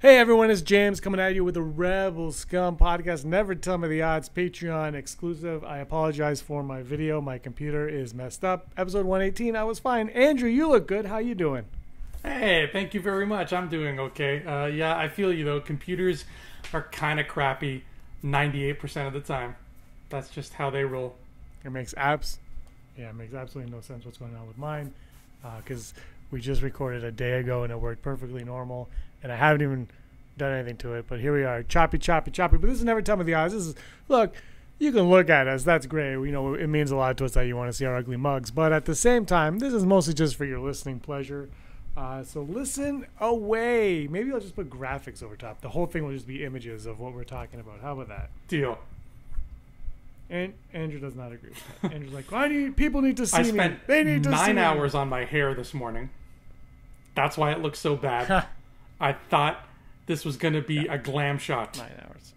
Hey everyone, it's James coming at you with the Rebel Scum podcast. Never tell me the odds, Patreon exclusive. I apologize for my video. My computer is messed up. Episode 118, I was fine. Andrew, you look good. How you doing? Hey, thank you very much. I'm doing okay. Yeah, I feel you though. Computers are kind of crappy 98% of the time. That's just how they roll. It makes absolutely no sense what's going on with mine because we just recorded a day ago and it worked perfectly normal. And I haven't even done anything to it, but here we are, choppy. But this is never tell me the odds. This is, look, you can look at us. That's great. You know, it means a lot to us that you want to see our ugly mugs. But at the same time, this is mostly just for your listening pleasure. So listen away. Maybe I'll just put graphics over top. The whole thing will just be images of what we're talking about. How about that? Deal. And Andrew does not agree with that. Andrew's like, people need to see me. I spent They need to see 9 me. hours on my hair this morning. That's why it looks so bad. I thought this was going to be a glam shot. 9 hours.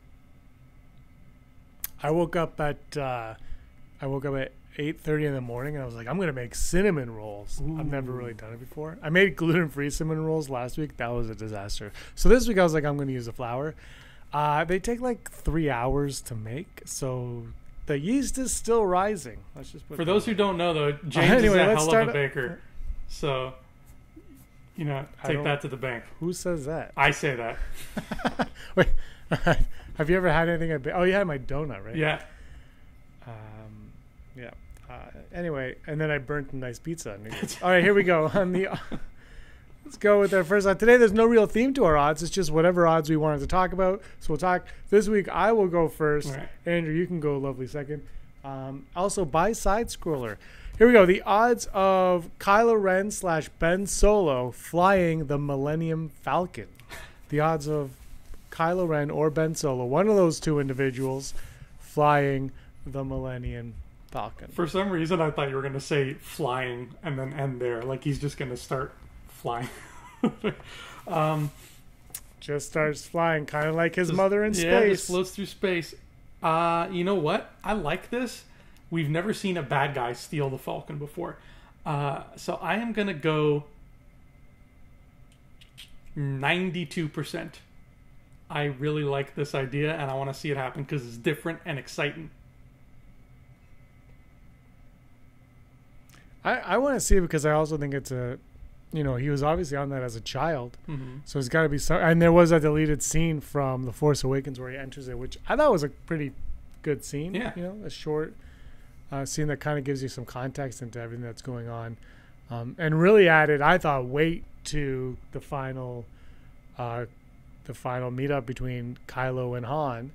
I woke up at 8:30 in the morning, and I was like, I'm going to make cinnamon rolls. Ooh. I've never really done it before. I made gluten-free cinnamon rolls last week. That was a disaster. So this week I was like, I'm going to use the flour. They take like 3 hours to make, so the yeast is still rising. Let's just put For those who don't know, though, James is a hell of a baker. So, you know, take that to the bank. Who says that? I say that. Wait, have you ever had anything? Oh, you had my donut, right? Yeah. Yeah. Anyway, and then I burnt a nice pizza. All right, here we go. Let's go with our first odds. Today, there's no real theme to our odds. It's just whatever odds we wanted to talk about. So we'll talk this week. I will go first. Right. Andrew, you can go lovely second. Also, by side scroller. Here we go. The odds of Kylo Ren / Ben Solo flying the Millennium Falcon. The odds of Kylo Ren or Ben Solo, one of those two individuals, flying the Millennium Falcon. For some reason, I thought you were going to say flying and then end there. Like he's just going to start flying. Just starts flying, kind of like his mother in space. Yeah, just floats through space. You know what? I like this. We've never seen a bad guy steal the Falcon before. So I am going to go 92%. I really like this idea, and I want to see it happen because it's different and exciting. I want to see it because I also think it's he was obviously on that as a child. Mm-hmm. So it's got to be so. And there was a deleted scene from The Force Awakens where he enters it, which I thought was a pretty good scene. Yeah. You know, a short scene that kind of gives you some context into everything that's going on. And really added, I thought, weight to the final meetup between Kylo and Han,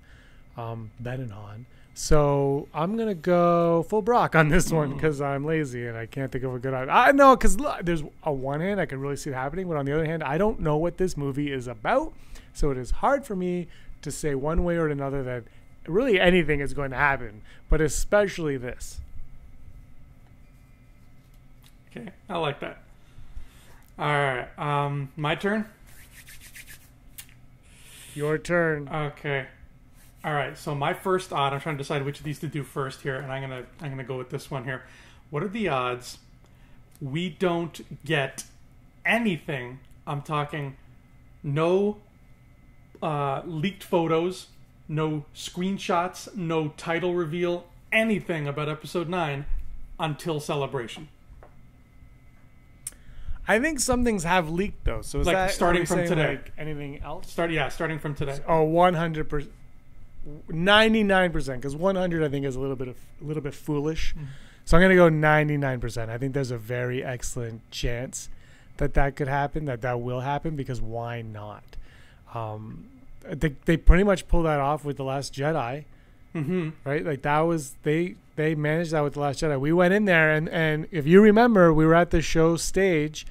Ben and Han. So I'm going to go full Brock on this one because I'm lazy and I can't think of a good idea. I know because there's on one hand, I can really see it happening. But on the other hand, I don't know what this movie is about. So it is hard for me to say one way or another that really anything is going to happen, but especially this. Okay, I like that. All right, my turn? Your turn. Okay. All right, so my first odd, I'm trying to decide which of these to do first here, and I'm gonna go with this one here. What are the odds we don't get anything? I'm talking no leaked photos, no screenshots, no title reveal, anything about Episode 9 until Celebration. I think some things have leaked though. So is like that starting from today? Like anything else? Starting from today. Oh, 100%. 99%, because 100 I think is a little bit foolish. Mm-hmm. So I'm going to go 99%. I think there's a very excellent chance that could happen, that will happen, because why not? They pretty much pulled that off with The Last Jedi, right? Like that was they managed that with The Last Jedi. We went in there and if you remember, we were at the show stage,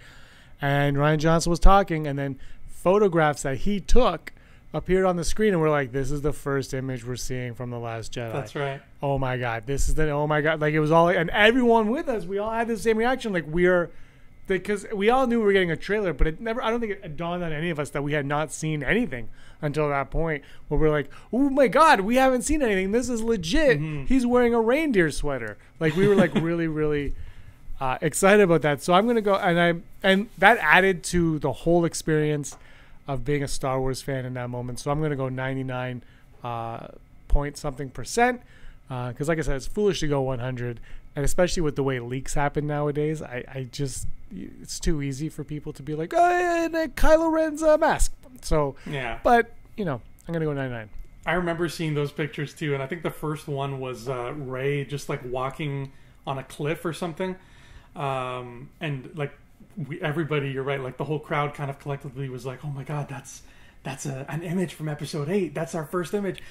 and Rian Johnson was talking, and then photographs that he took appeared on the screen, and we're like, this is the first image we're seeing from The Last Jedi. That's right. Oh my God. Oh my God. Like it was all, and everyone with us, we all had the same reaction. Like because we all knew we were getting a trailer, but I don't think it dawned on any of us that we had not seen anything until that point where we're like, oh my God, we haven't seen anything. This is legit. Mm-hmm. He's wearing a reindeer sweater. Like we were like really, really excited about that. So I'm going to go, and that added to the whole experience. of being a Star Wars fan in that moment. So I'm going to go 99 point something percent. Because like I said, it's foolish to go 100. And especially with the way leaks happen nowadays, I just, it's too easy for people to be like, oh, and Kylo Ren's mask. So, yeah. But, you know, I'm going to go 99. I remember seeing those pictures too. And I think the first one was Rey just like walking on a cliff or something. And like everybody, you're right, like the whole crowd kind of collectively was like, oh my God, that's an image from episode 8. That's our first image.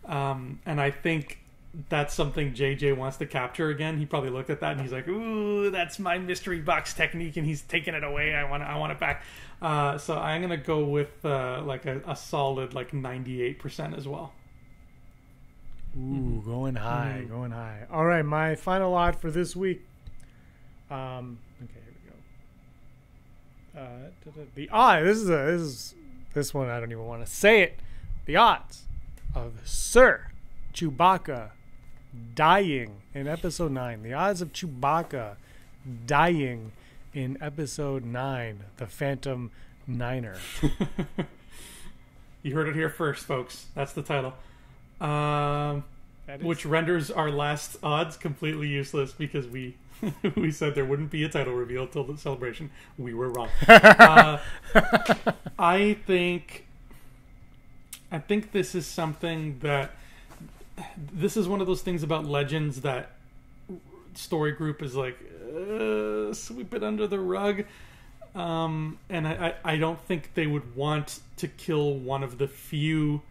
And I think that's something JJ wants to capture again. He probably looked at that and he's like, ooh, that's my mystery box technique, and he's taking it away. I want it back. So I'm gonna go with like a solid like 98% as well. Ooh, going high, going high. All right, my final odd for this week. Okay, here we go. The odd. This one I don't even want to say it. The odds of Sir Chewbacca dying in episode 9. The odds of Chewbacca dying in episode 9. The Phantom Niner. You heard it here first, folks. That's the title. Which renders our last odds completely useless because we we said there wouldn't be a title reveal till the celebration. We were wrong. I think this is something that this is one of those things about Legends that story group is like sweep it under the rug, and I don't think they would want to kill one of the few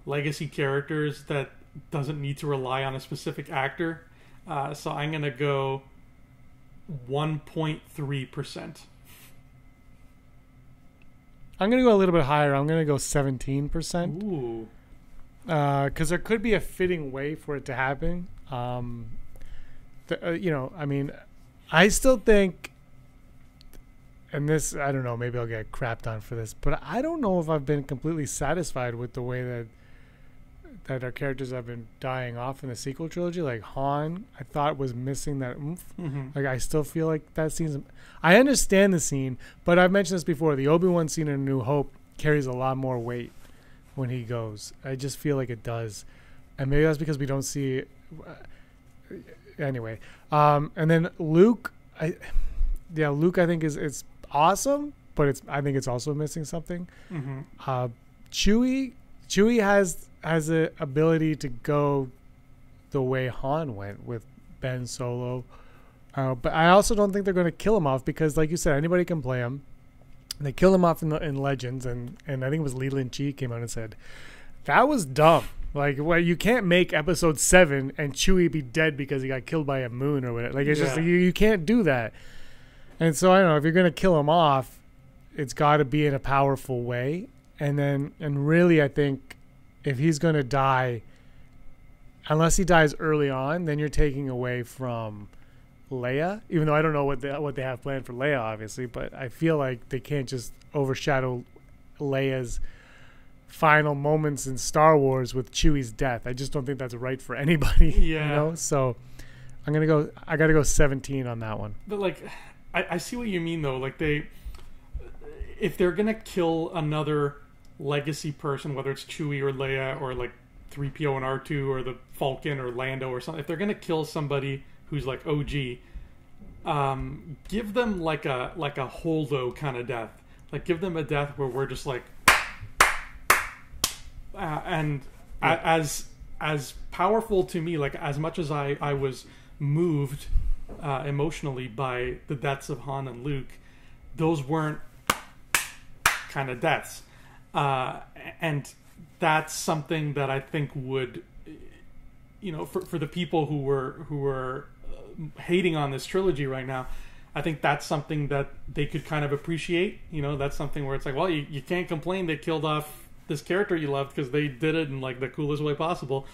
legacy characters that doesn't need to rely on a specific actor. So I'm gonna go 1.3%. I'm going to go a little bit higher. I'm going to go 17%. Ooh. Because there could be a fitting way for it to happen. You know, I mean, I still think, and this, I don't know, maybe I'll get crapped on for this, but I don't know if I've been completely satisfied with the way that our characters have been dying off in the sequel trilogy. Like Han, I thought was missing that oomph. Mm-hmm. Like I still feel like that scene's... I understand the scene, but I've mentioned this before. The Obi-Wan scene in A New Hope carries a lot more weight when he goes. I just feel like it does. And maybe that's because we don't see it. Anyway. And then Luke, Luke I think it's awesome, but I think it's also missing something. Mm-hmm. Chewie has the ability to go the way Han went with Ben Solo. But I also don't think they're going to kill him off because, like you said, anybody can play him. They killed him off in Legends, and I think it was Leland Chi came out and said, that was dumb. Like, well, you can't make episode 7 and Chewie be dead because he got killed by a moon or whatever. Like, it's just, you can't do that. And so, I don't know, if you're going to kill him off, it's got to be in a powerful way. And really, I think if he's going to die, unless he dies early on, then you're taking away from Leia, even though I don't know what they have planned for Leia, obviously, but I feel like they can't just overshadow Leia's final moments in Star Wars with Chewie's death. I just don't think that's right for anybody. Yeah. You know? So I gotta go 17 on that one. But like, I see what you mean though. Like if they're gonna kill another legacy person, whether it's Chewie or Leia or like 3PO and R2 or the Falcon or Lando or something, if they're gonna kill somebody who's like OG, give them like a Holdo kind of death. Like give them a death where we're just like, as powerful to me, like as much as I was moved emotionally by the deaths of Han and Luke, those weren't kind of deaths, and that's something that I think would, you know, for the people who were hating on this trilogy right now, I think that's something that they could kind of appreciate. You know, that's something where it's like, well, you can't complain they killed off this character you loved because they did it in like the coolest way possible.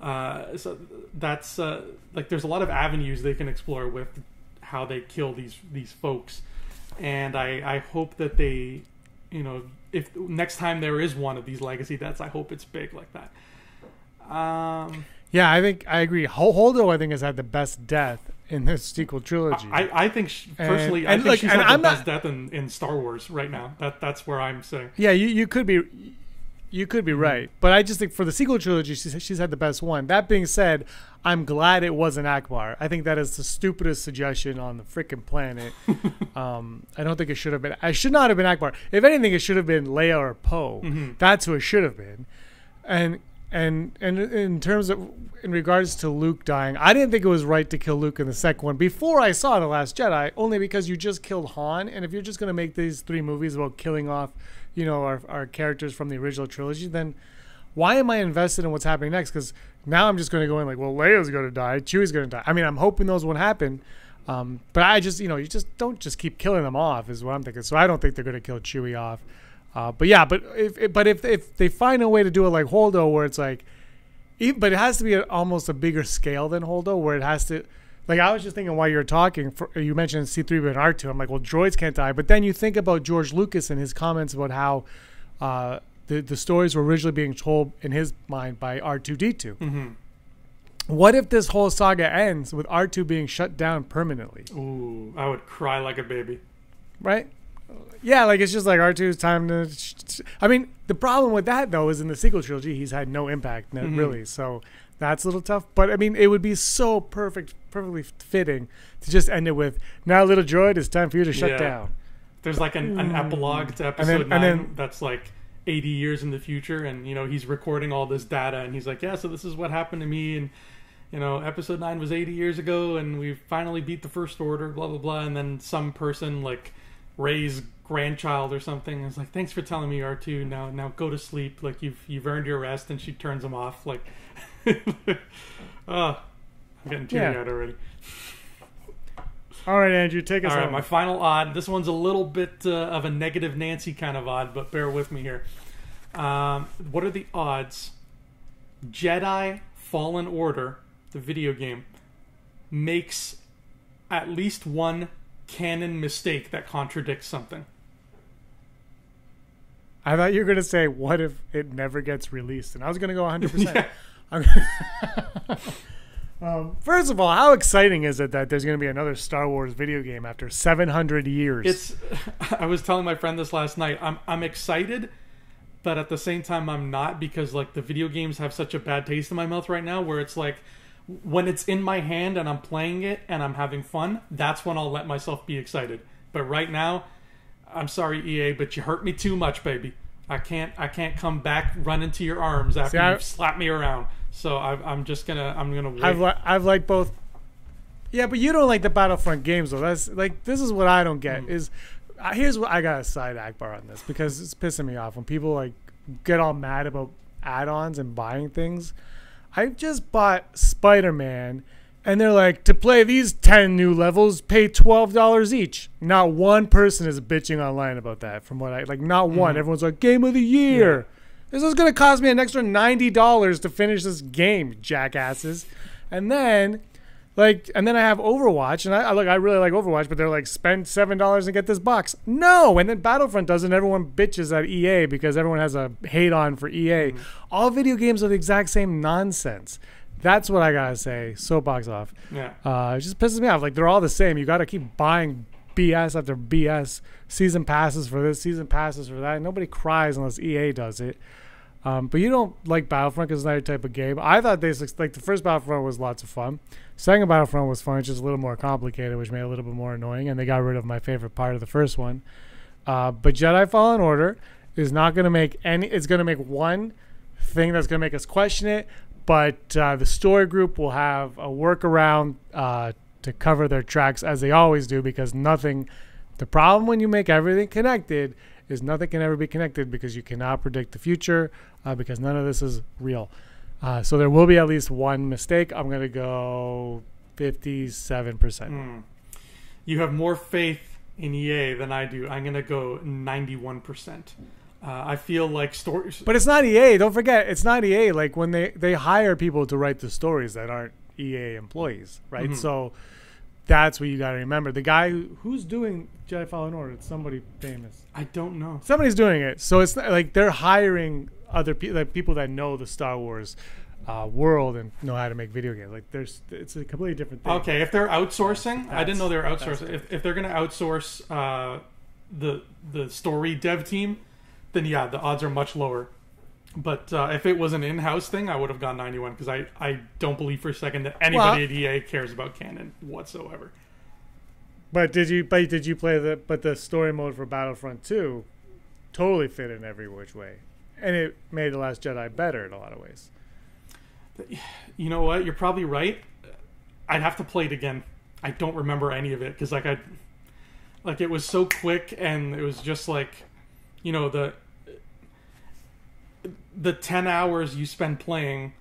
So that's like there's a lot of avenues they can explore with how they kill these folks, and I hope that they, you know, if next time there is one of these legacy deaths, I hope it's big like that. Yeah, I agree. Holdo, I think, has had the best death in this sequel trilogy. I think personally, I think she's had the best death in Star Wars right now. That's where I'm saying. Yeah, you could be. You could be right, but I just think for the sequel trilogy, she's had the best one. That being said, I'm glad it wasn't Akbar. I think that is the stupidest suggestion on the freaking planet. I don't think it should have been. I should not have been Akbar. If anything, it should have been Leia or Poe. That's who it should have been. And in terms of in regards to Luke dying, I didn't think it was right to kill Luke in the second one before I saw The Last Jedi, only because you just killed Han, and if you're just going to make these 3 movies about killing off, our characters from the original trilogy, then why am I invested in what's happening next? Because now I'm just going to go in like, well, Leia's going to die, Chewie's going to die. I mean, I'm hoping those won't happen, but I just, you just don't just keep killing them off is what I'm thinking. So I don't think they're going to kill Chewie off. But if they find a way to do it like Holdo, where it's like, but it has to be almost a bigger scale than Holdo, where it has to, like, I was just thinking while you were talking, you mentioned C3PO and R2. I'm like, well, droids can't die. But then you think about George Lucas and his comments about how the stories were originally being told in his mind by R2-D2. What if this whole saga ends with R2 being shut down permanently? Ooh, I would cry like a baby. Right? Yeah, like it's just like R2's time to. I mean, the problem with that though is in the sequel trilogy, he's had no impact, really. So that's a little tough. But I mean, it would be so perfectly fitting to just end it with, "Now, little droid, it's time for you to shut down." There's like an epilogue to episode 9 and then, that's like 80 years in the future, and he's recording all this data, and he's like, "Yeah, so this is what happened to me," and episode 9 was 80 years ago, and we finally beat the First Order, blah blah blah, and then some person like Rey's grandchild or something is like, "Thanks for telling me, R2. Now go to sleep. Like you've earned your rest," and she turns him off. Like, I'm getting teary out already. All right, Andrew, take us. All right, home. My final odd. This one's a little bit of a negative Nancy kind of odd, but bear with me here. What are the odds Jedi Fallen Order, the video game, makes at least one canon mistake that contradicts something? I thought you were going to say, what if it never gets released? And I was going to go 100%. First of all, how exciting is it that there's going to be another Star Wars video game after 700 years? I was telling my friend this last night. I'm excited, but at the same time I'm not, because like the video games have such a bad taste in my mouth right now, where it's like when it's in my hand and I'm playing it and I'm having fun, that's when I'll let myself be excited. But right now, I'm sorry, EA, but you hurt me too much, baby. I can't come back, run into your arms after you slap me around. So I'm gonna wait. I've liked both. Yeah, but you don't like the Battlefront games though. That's like, this is what I don't get is here's what I gotta side Akbar on this, because it's pissing me off when people like get all mad about add-ons and buying things. I just bought Spider-Man, and they're like, to play these 10 new levels, pay $12 each. Not one person is bitching online about that. From what not one. Everyone's like, game of the year. Yeah. This is going to cost me an extra $90 to finish this game, jackasses. And then I have Overwatch, and I really like Overwatch, but they're like, spend $7 and get this box. No, and then Battlefront does, and everyone bitches at EA because everyone has a hate on for EA. All video games are the exact same nonsense. That's what I gotta say. Soapbox off. Yeah. It just pisses me off. Like, they're all the same. You gotta keep buying BS after BS. Season passes for this, season passes for that. Nobody cries unless EA does it. But you don't like Battlefront because it's not your type of game. I thought the first Battlefront was lots of fun. Second Battlefront was fun. It's just a little more complicated, which made it a little bit more annoying. And they got rid of my favorite part of the first one. But Jedi Fallen Order is not going to make any. It's going to make one thing that's going to make us question it. But the story group will have a workaround to cover their tracks, as they always do, because nothing. The problem when you make everything connected is nothing can ever be connected, because you cannot predict the future, because none of this is real. So there will be at least one mistake. I'm going to go 57%. You have more faith in EA than I do. I'm going to go 91%. I feel like stories... But it's not EA. Don't forget, it's not EA. Like, when they hire people to write the stories that aren't EA employees, right? So that's what you got to remember. The guy who's doing Jedi Fallen Order, it's somebody famous. I don't know. Somebody's doing it. So it's not, like, they're hiring other people, like people that know the Star Wars world and know how to make video games. Like it's a completely different thing. Okay, if they're outsourcing, I didn't know they were outsourcing. If they're going to outsource the story dev team, then yeah, the odds are much lower. But if it was an in-house thing, I would have gone 91 because I don't believe for a second that anybody at EA cares about canon whatsoever. But did you play the story mode for Battlefront 2 totally fit in every which way. And it made The Last Jedi better in a lot of ways. You know what? You're probably right. I'd have to play it again. I don't remember any of it because it was so quick and it was just like, you know, the 10 hours you spend playing,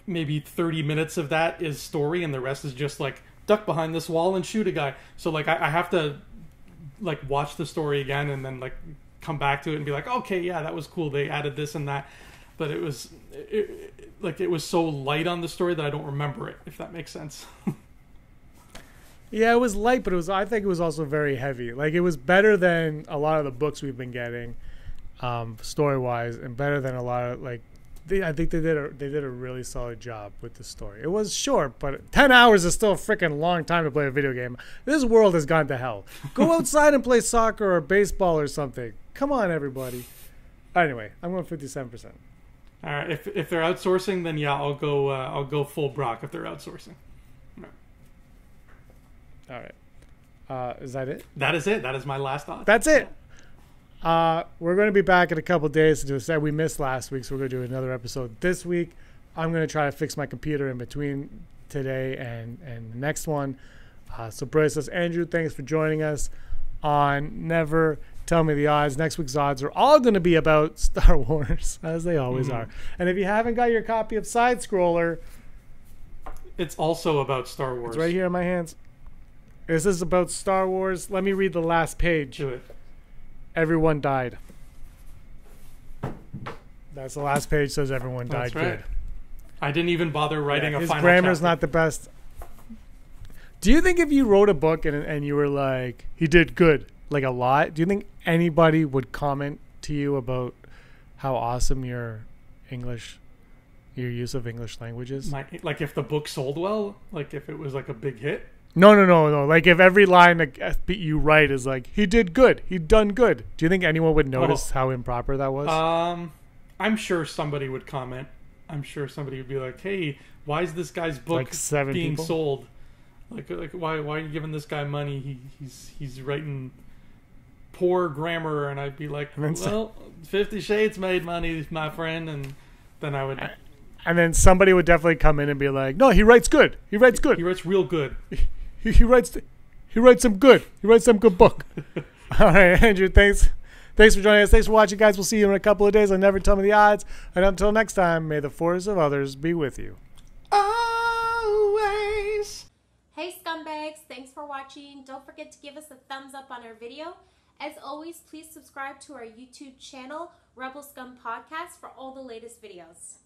maybe 30 minutes of that is story and the rest is just like duck behind this wall and shoot a guy. So like I have to like watch the story again and then like come back to it and be like, okay, yeah, that was cool. They added this and that. But it was so light on the story that I don't remember it, if that makes sense. Yeah, it was light, but I think it was also very heavy. Like, it was better than a lot of the books we've been getting, story-wise, and better than a lot of, like, I think they did a really solid job with the story. It was short, but 10 hours is still a freaking long time to play a video game. This world has gone to hell. Go outside and play soccer or baseball or something. Come on, everybody. Anyway, I'm going 57%. All right, if they're outsourcing, then yeah, I'll go full Brock if they're outsourcing. All right. Is that it? That is it. That is my last thought. That's it. We're going to be back in a couple days to do a set. We missed last week, so we're going to do another episode this week. I'm going to try to fix my computer in between today and the next one. So brace us. Andrew, thanks for joining us on Never Tell Me the Odds. Next week's odds are all going to be about Star Wars, as they always are. And if you haven't got your copy of Side Scroller, it's also about Star Wars. It's right here in my hands. This is about Star Wars. Let me read the last page. Do it. Everyone died. That's the last page. Says everyone died. That's right. Good. I didn't even bother writing a his final grammar's chapter. not the best. Do you think if you wrote a book and you were like, he did good, like a lot, do you think anybody would comment to you about how awesome your use of English language is? Like if the book sold well, like if it was like a big hit? No. Like if every line that you write is like, he did good, he done good. Do you think anyone would notice how improper that was? I'm sure somebody would comment. I'm sure somebody would be like, hey, why is this guy's book like being people? sold? Like why are you giving this guy money? He's writing poor grammar. And I'd be like, well, 50 Shades made money, my friend. And then I would... And then somebody would definitely come in and be like, no, he writes good. He writes good. He writes real good. He writes some good. He writes some good book. All right, Andrew, thanks for joining us. Thanks for watching, guys. We'll see you in a couple of days on Never Tell Me the Odds. And until next time, may the force of others be with you. Always. Hey, scumbags. Thanks for watching. Don't forget to give us a thumbs up on our video. As always, please subscribe to our YouTube channel, Rebel Scum Podcast, for all the latest videos.